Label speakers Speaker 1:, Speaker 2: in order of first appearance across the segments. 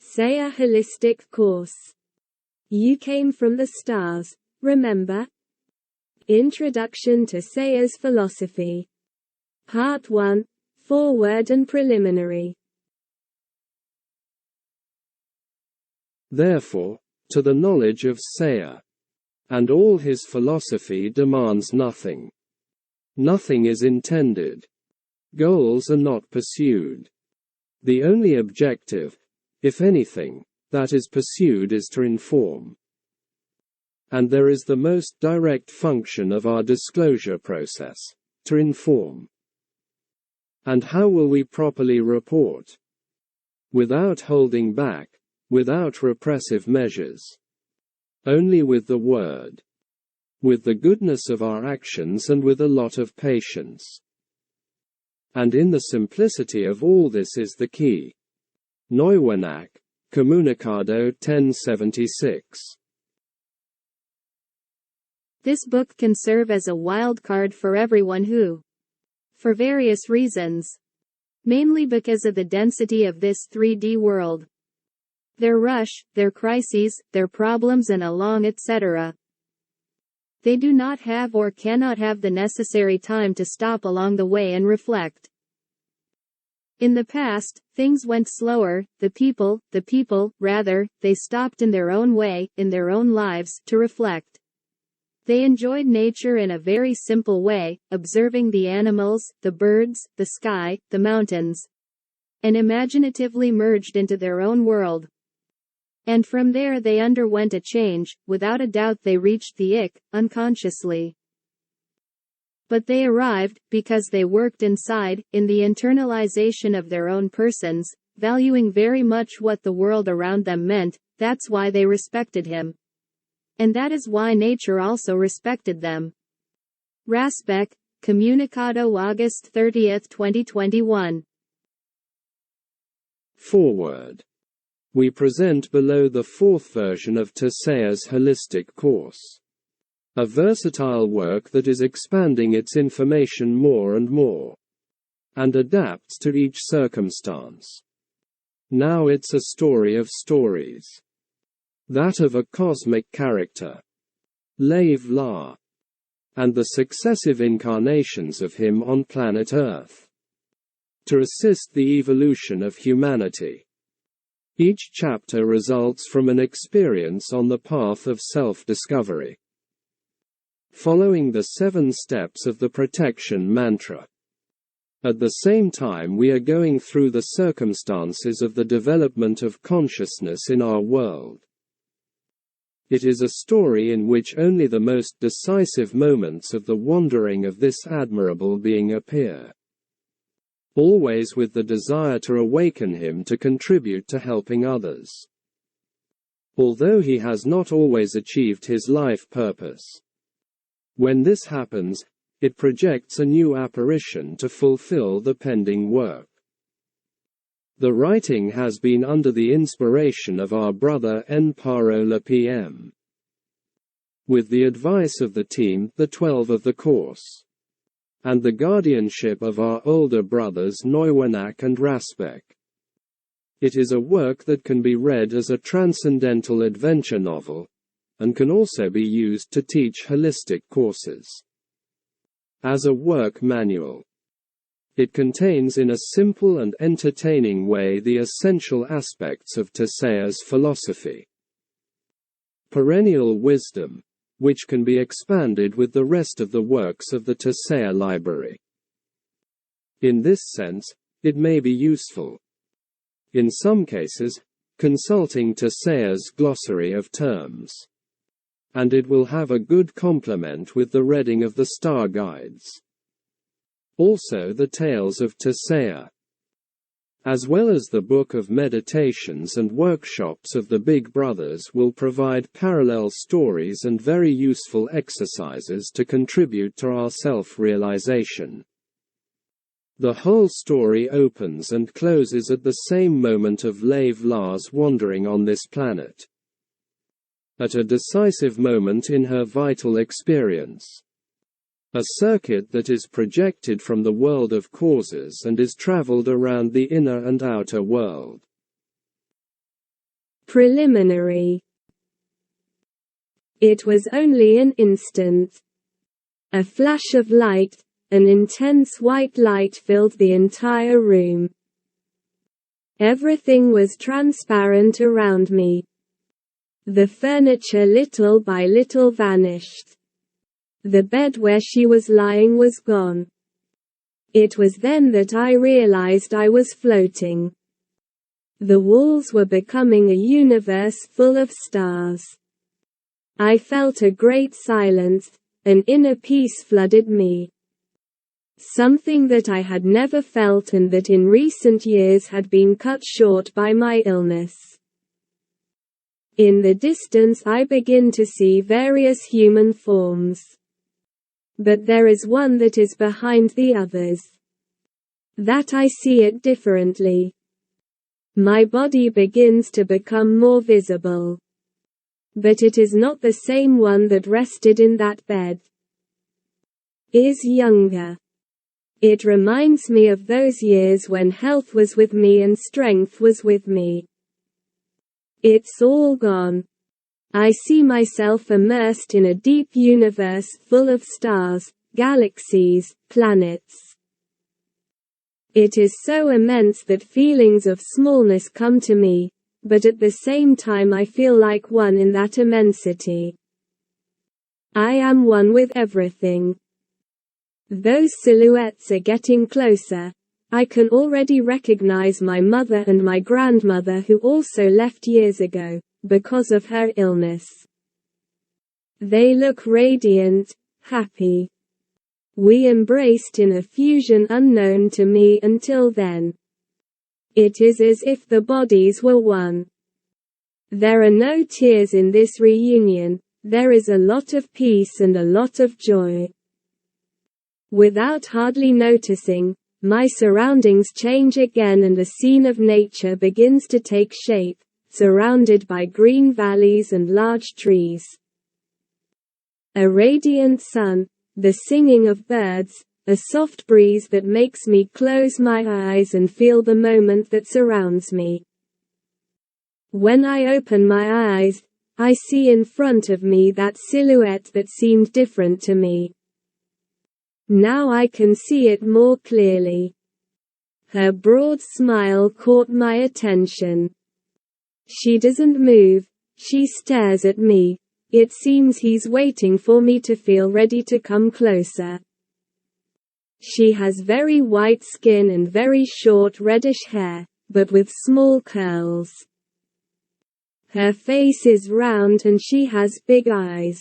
Speaker 1: Tseyor Holistic Course. You came from the stars, remember? Introduction to Tseyor's Philosophy. Part 1, Foreword and Preliminary.
Speaker 2: Therefore, to the knowledge of Tseyor, and all his philosophy demands nothing. Nothing is intended. Goals are not pursued. The only objective, if anything, that is pursued is to inform. And there is the most direct function of our disclosure process, to inform. And how will we properly report? Without holding back, without repressive measures. Only with the word. With the goodness of our actions and with a lot of patience. And in the simplicity of all this is the key. 𝐀𝐔𝐃𝐈𝐎𝐁𝐎𝐿, Comunicado 1076.
Speaker 1: This book can serve as a wild card for everyone who, for various reasons, mainly because of the density of this 3D world, their rush, their crises, their problems and along etc. They do not have or cannot have the necessary time to stop along the way and reflect. In the past, things went slower, the people, rather, they stopped in their own way, in their own lives, to reflect. They enjoyed nature in a very simple way, observing the animals, the birds, the sky, the mountains, and imaginatively merged into their own world. And from there they underwent a change, without a doubt they reached the ik, unconsciously. But they arrived, because they worked inside, in the internalization of their own persons, valuing very much what the world around them meant. That's why they respected him. And that is why nature also respected them. Rasbeck, Comunicado August 30, 2021.
Speaker 2: Foreword. We present below the fourth version of Tseyor's holistic course. A versatile work that is expanding its information more and more, and adapts to each circumstance. Now it's a story of stories. That of a cosmic character, 𝐀𝐔𝐃𝐈𝐎𝐁, and the successive incarnations of him on planet Earth, to assist the evolution of humanity. Each chapter results from an experience on the path of self-discovery, following the 7 steps of the protection mantra. At the same time we are going through the circumstances of the development of consciousness in our world. It is a story in which only the most decisive moments of the wandering of this admirable being appear. Always with the desire to awaken him to contribute to helping others. Although he has not always achieved his life purpose. When this happens, it projects a new apparition to fulfill the pending work. The writing has been under the inspiration of our brother N. Parola PM. With the advice of the team, the 12 of the course, and the guardianship of our older brothers 𝐀𝐔𝐃𝐈𝐎𝐁 and Rasbeck. It is a work that can be read as a transcendental adventure novel, and can also be used to teach holistic courses. As a work manual, it contains in a simple and entertaining way the essential aspects of Tseyor's philosophy. Perennial wisdom, which can be expanded with the rest of the works of the Tseyor library. In this sense, it may be useful. In some cases, consulting Tseyor's glossary of terms. And it will have a good complement with the reading of the star guides. Also the tales of Tseyor, as well as the book of meditations and workshops of the Big Brothers will provide parallel stories and very useful exercises to contribute to our self-realization. The whole story opens and closes at the same moment of 𝐀𝐔𝐃𝐈𝐎𝐁 wandering on this planet. At a decisive moment in her vital experience. A circuit that is projected from the world of causes and is traveled around the inner and outer world.
Speaker 1: Preliminary. It was only an instant. A flash of light, an intense white light filled the entire room. Everything was transparent around me. The furniture little by little vanished. The bed where she was lying was gone. It was then that I realized I was floating. The walls were becoming a universe full of stars. I felt a great silence, an inner peace flooded me. Something that I had never felt and that in recent years had been cut short by my illness. In the distance I begin to see various human forms. But there is one that is behind the others. That I see it differently. My body begins to become more visible. But it is not the same one that rested in that bed. Is younger. It reminds me of those years when health was with me and strength was with me. It's all gone. I see myself immersed in a deep universe full of stars, galaxies, planets. It is so immense that feelings of smallness come to me, but at the same time I feel like one in that immensity. I am one with everything. Those silhouettes are getting closer. I can already recognize my mother and my grandmother who also left years ago, because of her illness. They look radiant, happy. We embraced in a fusion unknown to me until then. It is as if the bodies were one. There are no tears in this reunion, there is a lot of peace and a lot of joy. Without hardly noticing, my surroundings change again and a scene of nature begins to take shape, surrounded by green valleys and large trees. A radiant sun, the singing of birds, a soft breeze that makes me close my eyes and feel the moment that surrounds me. When I open my eyes, I see in front of me that silhouette that seemed different to me. Now I can see it more clearly. Her broad smile caught my attention. She doesn't move, she stares at me. It seems he's waiting for me to feel ready to come closer. She has very white skin and very short reddish hair, but with small curls. Her face is round and she has big eyes.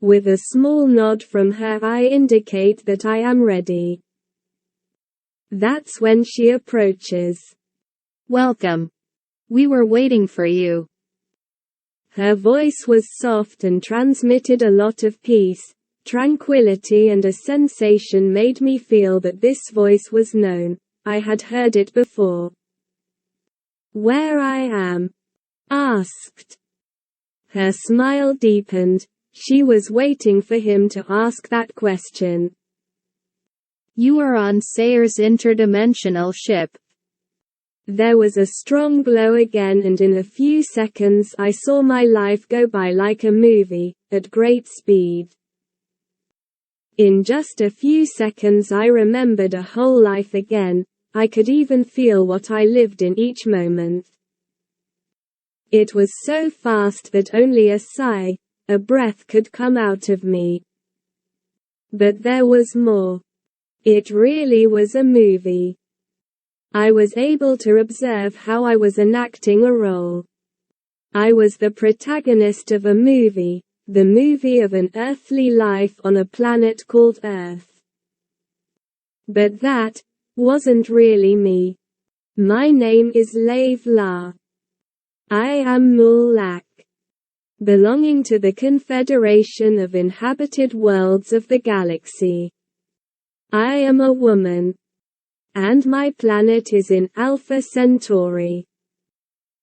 Speaker 1: With a small nod from her I indicate that I am ready. That's when she approaches.
Speaker 3: Welcome. We were waiting for you.
Speaker 1: Her voice was soft and transmitted a lot of peace, tranquility, and a sensation made me feel that this voice was known. I had heard it before. Where I am? Asked. Her smile deepened. She was waiting for him to ask that question.
Speaker 3: You are on Tseyor's interdimensional ship.
Speaker 1: There was a strong glow again, and in a few seconds I saw my life go by like a movie, at great speed. In just a few seconds I remembered a whole life again. I could even feel what I lived in each moment. It was so fast that only a sigh, a breath could come out of me. But there was more. It really was a movie. I was able to observe how I was enacting a role. I was the protagonist of a movie, the movie of an earthly life on a planet called Earth. But that wasn't really me. My name is 𝐀𝐔𝐃𝐈𝐎ℐ. I am Mulak, belonging to the Confederation of Inhabited Worlds of the Galaxy. I am a woman. And my planet is in Alpha Centauri.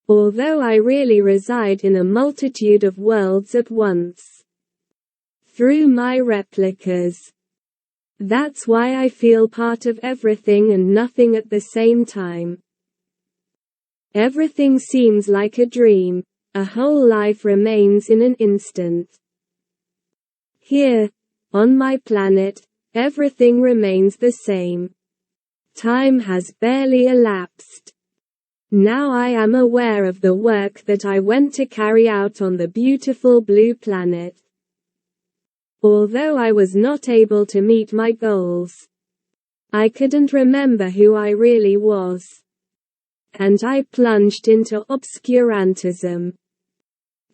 Speaker 1: Although I really reside in a multitude of worlds at once. Through my replicas. That's why I feel part of everything and nothing at the same time. Everything seems like a dream. A whole life remains in an instant. Here, on my planet, everything remains the same. Time has barely elapsed. Now I am aware of the work that I went to carry out on the beautiful blue planet. Although I was not able to meet my goals, I couldn't remember who I really was. And I plunged into obscurantism.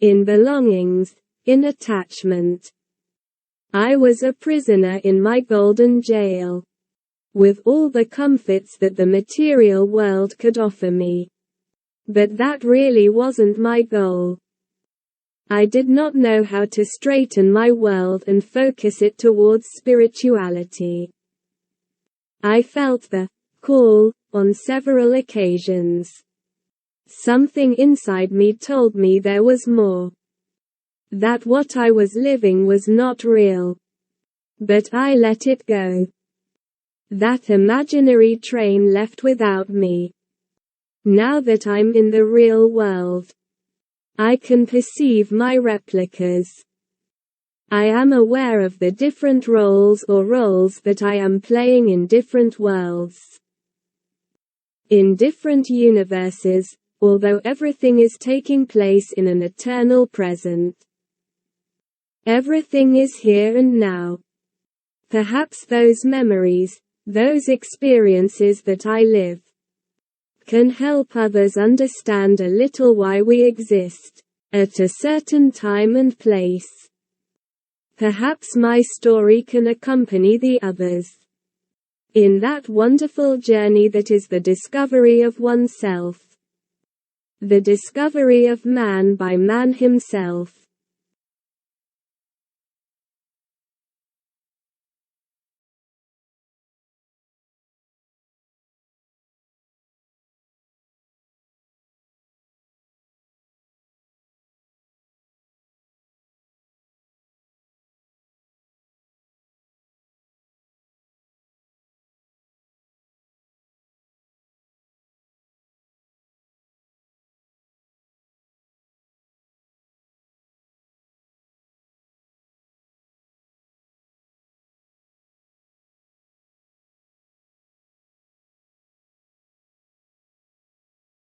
Speaker 1: In belongings, in attachment. I was a prisoner in my golden jail, with all the comforts that the material world could offer me. But that really wasn't my goal. I did not know how to straighten my world and focus it towards spirituality. I felt the call on several occasions. Something inside me told me there was more. That what I was living was not real. But I let it go. That imaginary train left without me. Now that I'm in the real world, I can perceive my replicas. I am aware of the different roles that I am playing in different worlds. In different universes, although everything is taking place in an eternal present. Everything is here and now. Perhaps those memories, those experiences that I live, can help others understand a little why we exist, at a certain time and place. Perhaps my story can accompany the others in that wonderful journey that is the discovery of oneself. The discovery of man by man himself.